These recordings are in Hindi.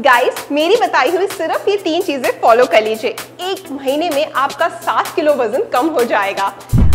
गाइस, मेरी बताई हुई सिर्फ ये 3 चीजें फॉलो कर लीजिए, 1 महीने में आपका 7 किलो वजन कम हो जाएगा।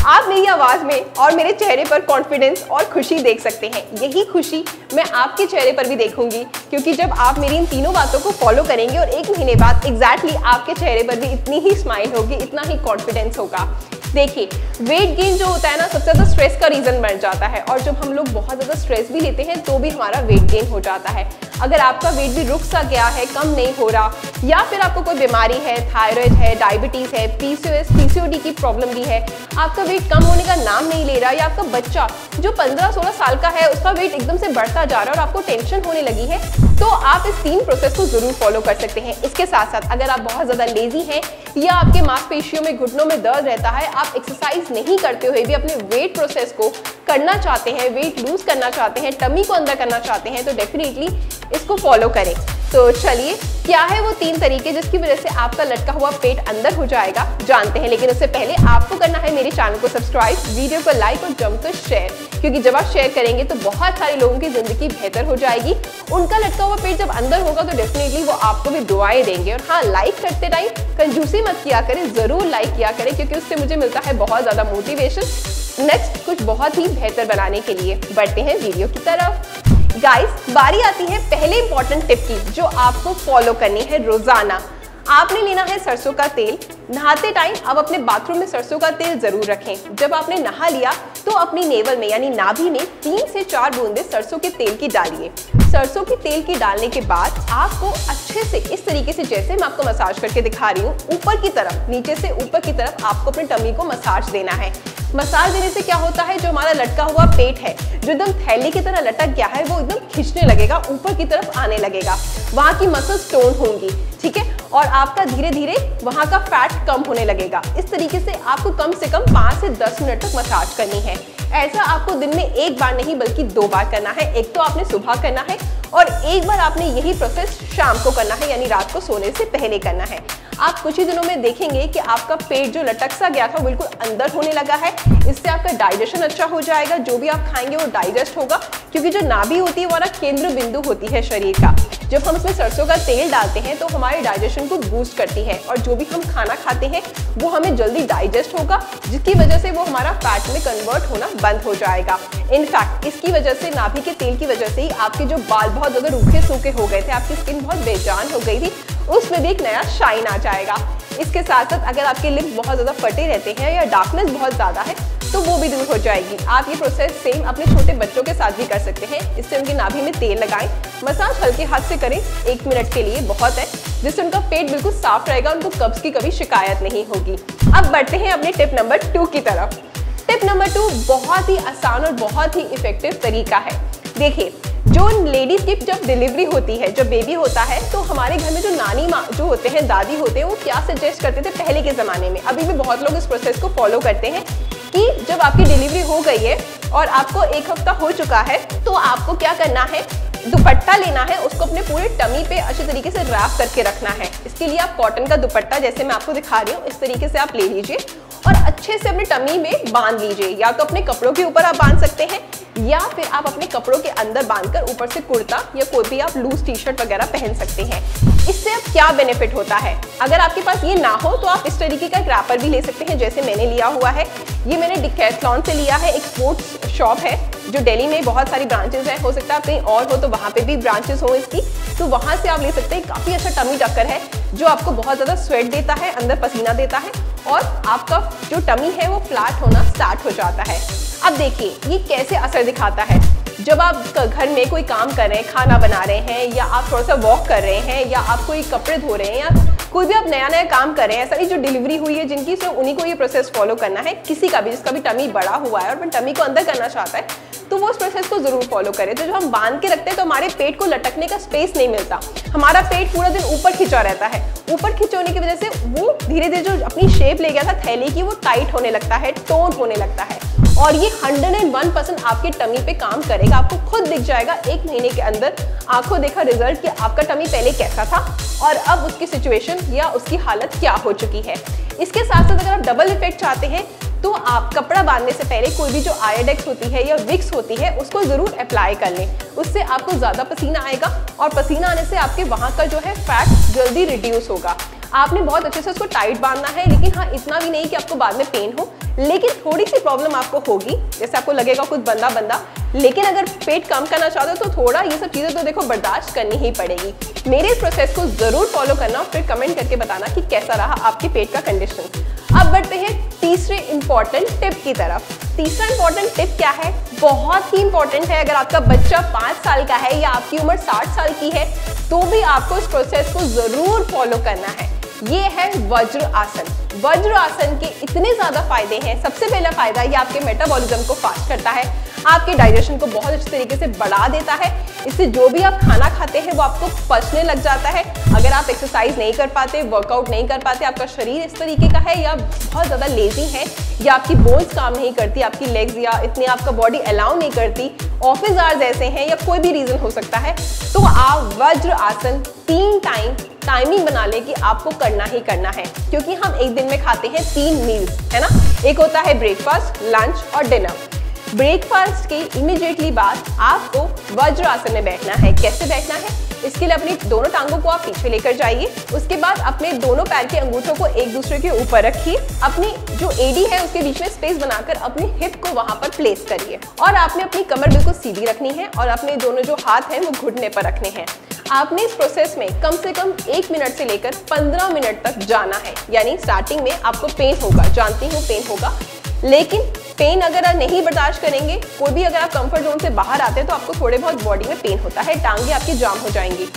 आप मेरी आवाज में और मेरे चेहरे पर कॉन्फिडेंस और खुशी देख सकते हैं। यही खुशी मैं आपके चेहरे पर भी देखूंगी, क्योंकि जब आप मेरी इन तीनों बातों को फॉलो करेंगे और 1 महीने बाद एग्जैक्टली आपके चेहरे पर भी इतनी ही स्माइल होगी, इतना ही कॉन्फिडेंस होगा। देखिए, वेट गेन जो होता है ना, सबसे ज़्यादा स्ट्रेस का रीज़न बन जाता है, और जब हम लोग बहुत ज़्यादा स्ट्रेस भी लेते हैं तो भी हमारा वेट गेन हो जाता है। अगर आपका वेट भी रुक सा गया है, कम नहीं हो रहा, या फिर आपको कोई बीमारी है, थायराइड है, डायबिटीज़ है, पीसीओएस, पीसीओडी की प्रॉब्लम भी है, आपका वेट कम होने का नाम नहीं ले रहा, या आपका बच्चा जो 15-16 साल का है उसका वेट एकदम से बढ़ता जा रहा है और आपको टेंशन होने लगी है, तो आप इस 3 प्रोसेस को जरूर फॉलो कर सकते हैं। इसके साथ साथ अगर आप बहुत ज़्यादा लेजी हैं या आपके मांसपेशियों में, घुटनों में दर्द रहता है, आप एक्सरसाइज नहीं करते हुए भी अपने वेट प्रोसेस को करना चाहते हैं, वेट लूज करना चाहते हैं, टमी को अंदर करना चाहते हैं, तो डेफिनेटली इसको फॉलो करें। तो चलिए, क्या है वो 3 तरीके जिसकी वजह से आपका लटका हुआ पेट अंदर हो जाएगा, जानते हैं। लेकिन उससे पहले आपको करना है मेरे चैनल को सब्सक्राइब, वीडियो को लाइक और जमकर शेयर, क्योंकि जब आप शेयर करेंगे तो बहुत सारे लोगों की जिंदगी बेहतर हो जाएगी। उनका लटका हुआ पेट जब अंदर होगा तो डेफिनेटली वो आपको भी दुआएं देंगे। और हाँ, लाइक करते टाइम कंजूसी मत किया करें, जरूर लाइक किया करें, क्योंकि उससे मुझे मिलता है बहुत ज्यादा मोटिवेशन नेक्स्ट कुछ बहुत ही बेहतर बनाने के लिए। बढ़ते हैं वीडियो की तरफ। गाइस, बारी आती है पहले इंपॉर्टेंट टिप की, जो आपको फॉलो करनी है रोजाना। आपने लेना है सरसों का तेल। नहाते टाइम अब अपने बाथरूम में सरसों का तेल जरूर रखें। जब आपने नहा लिया तो अपनी नेवल में यानी नाभि में 3 से 4 बूंदे सरसों के तेल की डालिए। सरसों के तेल की डालने के बाद आपको अच्छे से इस तरीके से, जैसे मैं आपको मसाज करके दिखा रही हूँ, ऊपर की तरफ, नीचे से ऊपर की तरफ आपको अपने टमी को मसाज देना है। मसाज देने से क्या होता है, जो हमारा लटका हुआ पेट है, जो एकदम थैली की तरह लटक गया है, वो एकदम खींचने लगेगा, ऊपर की तरफ आने लगेगा। वहाँ की मसल्स टोन होंगी, ठीक है, और आपका धीरे धीरे वहाँ का फैट कम होने लगेगा। इस तरीके से आपको कम से कम 5 से 10 मिनट तक मसाज करनी है। ऐसा आपको दिन में 1 बार नहीं बल्कि 2 बार करना है। एक तो आपने सुबह करना है और एक बार आपने यही प्रोसेस शाम को करना है, यानी रात को सोने से पहले करना है। आप कुछ ही दिनों में देखेंगे कि आपका पेट जो लटक सा गया था बिल्कुल अंदर होने लगा है। इससे आपका डाइजेशन अच्छा हो जाएगा, जो भी आप खाएंगे वो डाइजेस्ट होगा, क्योंकि जो नाभि होती है वो हमारा केंद्र बिंदु होती है शरीर का। जब हम इसमें सरसों का तेल डालते हैं तो हमारे डाइजेशन को बूस्ट करती है, और जो भी हम खाना खाते हैं वो हमें जल्दी डाइजेस्ट होगा, जिसकी वजह से वो हमारा फैट में कन्वर्ट होना बंद हो जाएगा। इनफैक्ट इसकी वजह से, नाभि के तेल की वजह से ही आपके जो बाल बहुत ज़्यादा रूखे सूखे हो गए थे, आपकी स्किन बहुत बेजान हो गई थी, उसमें भी एक नया शाइन आ जाएगा। इसके साथ साथ अगर आपके लिप्स बहुत ज़्यादा फटे रहते हैं या डार्कनेस बहुत ज़्यादा है तो वो भी दूर हो जाएगी। आप ये प्रोसेस सेम अपने छोटे बच्चों के साथ भी कर सकते हैं। इससे उनकी नाभि में तेल लगाएं, मसाज हल्के हाथ से करें, 1 मिनट के लिए बहुत है, जिससे उनका पेट बिल्कुल साफ रहेगा, उनको कब्ज की कभी शिकायत नहीं होगी। अब बढ़ते हैं अपने टिप नंबर 2 की तरफ। टिप नंबर 2 बहुत ही आसान और बहुत ही इफेक्टिव तरीका है। देखिए, जो लेडीज की जब डिलीवरी होती है, जब बेबी होता है, तो हमारे घर में जो नानी माँ जो होते हैं, दादी होते हैं, वो क्या सजेस्ट करते थे पहले के ज़माने में, अभी भी बहुत लोग इस प्रोसेस को फॉलो करते हैं, कि जब आपकी डिलीवरी हो गई है और आपको 1 हफ्ता हो चुका है, तो आपको क्या करना है, दुपट्टा लेना है, उसको अपने पूरे टमी पे अच्छे तरीके से रैप करके रखना है। इसके लिए आप कॉटन का दुपट्टा, जैसे मैं आपको दिखा रही हूँ, इस तरीके से आप ले लीजिए और अच्छे से अपने टमी में बांध लीजिए। या तो अपने कपड़ों के ऊपर आप बांध सकते हैं, या फिर आप अपने कपड़ों के अंदर बांधकर ऊपर से कुर्ता या कोई भी आप लूज टी-शर्ट वगैरह पहन सकते हैं। इससे अब क्या बेनिफिट होता है, अगर आपके पास ये ना हो तो आप इस तरीके का रैपर भी ले सकते हैं, जैसे मैंने लिया हुआ है। ये मैंने डिकैथलॉन से लिया है, एक स्पोर्ट्स शॉप है जो दिल्ली में बहुत सारी ब्रांचेस हैं, हो सकता है आप कहीं और हो तो वहाँ पे भी ब्रांचेस हो इसकी, तो वहाँ से आप ले सकते हैं। काफ़ी अच्छा टमी टक्कर है, जो आपको बहुत ज़्यादा स्वेट देता है, अंदर पसीना देता है, और आपका जो टमी है वो फ्लैट होना स्टार्ट हो जाता है। अब देखिए ये कैसे असर दिखाता है। जब आप घर में कोई काम कर रहे हैं, खाना बना रहे हैं, या आप थोड़ा सा वॉक कर रहे हैं, या आप कोई कपड़े धो रहे हैं, या कोई भी आप नया नया काम कर रहे हैं, ऐसा नहीं जो डिलीवरी हुई है जिनकी, सिर्फ उन्हीं को ये प्रोसेस फॉलो करना है। किसी का भी जिसका भी टमी बड़ा हुआ है और अपने टमी को अंदर करना चाहता है, तो वो उस प्रोसेस को जरूर फॉलो करें। तो जो हम बांध के रखते हैं तो हमारे पेट को लटकने का स्पेस नहीं मिलता, हमारा पेट पूरा दिन ऊपर खिंचा रहता है। ऊपर खिंचे होने की वजह से वो धीरे धीरे जो अपनी शेप ले गया था थैली की, वो टाइट होने लगता है, टोन होने लगता है, और ये 101% आपके टमी पे काम करेगा। आपको खुद दिख जाएगा 1 महीने के अंदर, आंखों देखा रिजल्ट कि आपका टमी पहले कैसा था और अब उसकी सिचुएशन या उसकी हालत क्या हो चुकी है। इसके साथ साथ अगर आप डबल इफेक्ट चाहते हैं तो आप कपड़ा बांधने से पहले कोई भी जो आयोडेक्स होती है या विक्स होती है उसको जरूर अप्लाई कर लें। उससे आपको ज्यादा पसीना आएगा और पसीना आने से आपके वहां का जो है फैट जल्दी रिड्यूस होगा। आपने बहुत अच्छे से उसको टाइट बांधना है, लेकिन हाँ इतना भी नहीं कि आपको बाद में पेन हो, लेकिन थोड़ी सी प्रॉब्लम आपको होगी, जैसे आपको लगेगा कुछ बंदा बंदा। लेकिन अगर पेट कम करना चाहते हो तो थोड़ा ये सब चीज़ें तो देखो बर्दाश्त करनी ही पड़ेगी। मेरे इस प्रोसेस को जरूर फॉलो करना और फिर कमेंट करके बताना कि कैसा रहा आपके पेट का कंडीशन। अब बढ़ते हैं तीसरे इंपॉर्टेंट टिप की तरफ। तीसरा इंपॉर्टेंट टिप क्या है? बहुत ही इंपॉर्टेंट है। अगर आपका बच्चा 5 साल का है या आपकी उम्र 60 साल की है तो भी आपको इस प्रोसेस को जरूर फॉलो करना है। ये है वज्र आसन। वज्र आसन के इतने ज्यादा फायदे हैं। सबसे पहला फायदा ये आपके मेटाबॉलिज्म को फास्ट करता है, आपके डाइजेशन को बहुत अच्छे तरीके से बढ़ा देता है। इससे जो भी आप खाना खाते हैं वो आपको पचने लग जाता है। अगर आप एक्सरसाइज नहीं कर पाते, वर्कआउट नहीं कर पाते, आपका शरीर इस तरीके का है या बहुत ज़्यादा लेजी है या आपकी बोन्स काम नहीं करती, आपकी लेग्स या इतनी आपका बॉडी अलाउ नहीं करती, ऑफिस आवर्स ऐसे हैं या कोई भी रीज़न हो सकता है, तो आप वज्र आसन 3 टाइमिंग बना ले कि आपको करना ही करना है। क्योंकि हम एक दिन में खाते हैं 3 मील्स, है ना। एक होता है ब्रेकफास्ट, लंच और डिनर। ब्रेकफास्ट के इमीडिएटली बाद आपको वज्र आसन में बैठना है। कैसे बैठना है? इसके लिए अपनी दोनों टांगों को आप पीछे लेकर जाइए। उसके बाद अपने दोनों पैर के अंगूठों को एक दूसरे के ऊपर रखिए। अपनी जो एडी है उसके बीच में स्पेस बनाकर अपनी हिप को वहां पर प्लेस करिए और आपने अपनी कमर बिल्कुल सीधी रखनी है और अपने दोनों जो हाथ हैं वो घुटने पर रखने हैं। आपने इस प्रोसेस में कम से कम 1 मिनट से लेकर 15 मिनट तक जाना है। यानी स्टार्टिंग में आपको पेन होगा, जानती हूँ पेन होगा, लेकिन पेन अगर आप नहीं बर्दाश्त करेंगे, कोई भी अगर आप कंफर्ट जोन से बाहर आते हैं तो आपको थोड़े बहुत बॉडी में पेन होता है, टांगे आपकी जाम हो जाएंगी।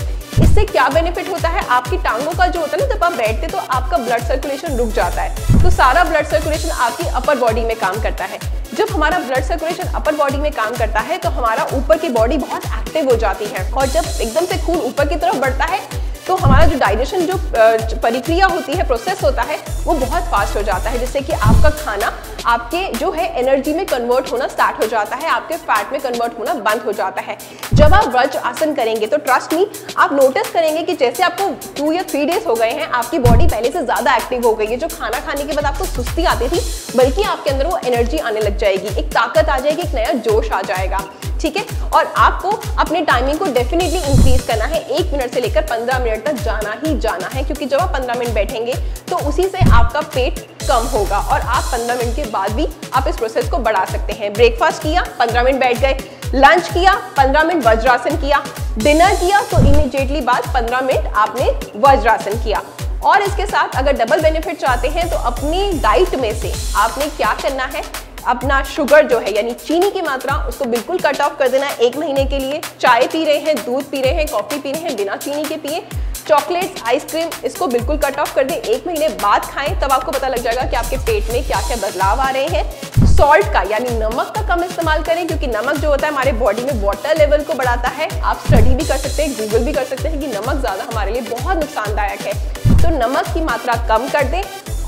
इससे क्या बेनिफिट होता है? आपकी टांगों का जो होता है ना, जब आप बैठते तो आपका ब्लड सर्कुलेशन रुक जाता है, तो सारा ब्लड सर्कुलेशन आपकी अपर बॉडी में काम करता है। जब हमारा ब्लड सर्कुलेशन अपर बॉडी में काम करता है तो हमारा ऊपर की बॉडी बहुत एक्टिव हो जाती है और जब एकदम से खून ऊपर की तरफ बढ़ता है तो हमारा जो डाइजेशन जो प्रक्रिया होती है, प्रोसेस होता है, वो बहुत फास्ट हो जाता है, जिससे कि आपका खाना आपके जो है एनर्जी में कन्वर्ट होना स्टार्ट हो जाता है, आपके फैट में कन्वर्ट होना बंद हो जाता है। जब आप वज्र आसन करेंगे तो ट्रस्ट मी, आप नोटिस करेंगे कि जैसे आपको 2 या 3 डेज हो गए हैं, आपकी बॉडी पहले से ज्यादा एक्टिव हो गई है। जो खाना खाने के बाद आपको सुस्ती आती थी, बल्कि आपके अंदर वो एनर्जी आने लग जाएगी, एक ताकत आ जाएगी, एक नया जोश आ जाएगा। ठीक है, और आपको अपने टाइमिंग को डेफिनेटली इंक्रीज करना है। 1 मिनट से लेकर 15 मिनट तक जाना ही जाना है, क्योंकि जब आप 15 मिनट बैठेंगे तो उसी से आपका पेट कम होगा और आप 15 मिनट के बाद भी आप इस प्रोसेस को बढ़ा सकते हैं। ब्रेकफास्ट किया, 15 मिनट बैठ गए, लंच किया, 15 मिनट वज्रासन किया, डिनर किया तो इमीडिएटली बाद 15 मिनट आपने वज्रासन किया। और इसके साथ अगर डबल बेनिफिट चाहते हैं तो अपनी डाइट में से आपने क्या करना है, अपना शुगर जो है यानी चीनी की मात्रा उसको बिल्कुल कट ऑफ कर देना है 1 महीने के लिए। चाय पी रहे हैं, दूध पी रहे हैं, कॉफी पी रहे हैं, बिना चीनी के पिए। चॉकलेट्स, आइसक्रीम, इसको बिल्कुल कट ऑफ कर दें। 1 महीने बाद खाएं, तब आपको पता लग जाएगा कि आपके पेट में क्या क्या बदलाव आ रहे हैं। सॉल्ट का यानी नमक का कम इस्तेमाल करें, क्योंकि नमक जो होता है हमारे बॉडी में वाटर लेवल को बढ़ाता है। आप स्टडी भी कर सकते हैं, गूगल भी कर सकते हैं कि नमक ज़्यादा हमारे लिए बहुत नुकसानदायक है, तो नमक की मात्रा कम कर दें।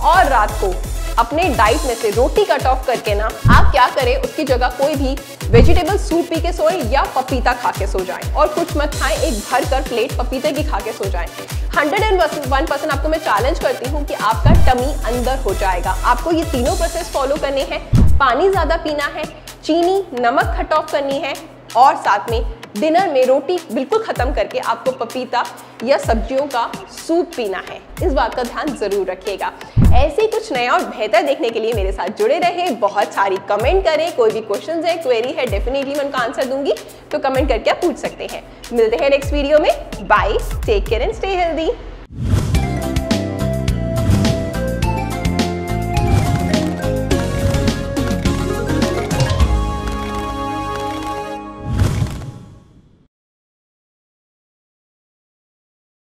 और रात को अपने डाइट में से रोटी कट ऑफ करके ना आप क्या करें, उसकी जगह कोई भी वेजिटेबल सूप पी के सोएं या पपीता खा के सो जाएं। और कुछ मत खाएं, एक भर कर प्लेट पपीते की खा के सो जाएं। 101% आपको मैं चैलेंज करती हूँ कि आपका टमी अंदर हो जाएगा। आपको ये तीनों प्रोसेस फॉलो करने हैं। पानी ज्यादा पीना है, चीनी नमक कट ऑफ करनी है और साथ में डिनर में रोटी बिल्कुल खत्म करके आपको पपीता या सब्जियों का सूप पीना है। इस बात का ध्यान जरूर रखिएगा। ऐसे ही कुछ नया और बेहतर देखने के लिए मेरे साथ जुड़े रहे। बहुत सारी कमेंट करें, कोई भी क्वेश्चन है, क्वेरी है, डेफिनेटली मैं उनका आंसर दूंगी, तो कमेंट करके आप पूछ सकते हैं। मिलते हैं नेक्स्ट वीडियो में। Bye, take care and stay healthy.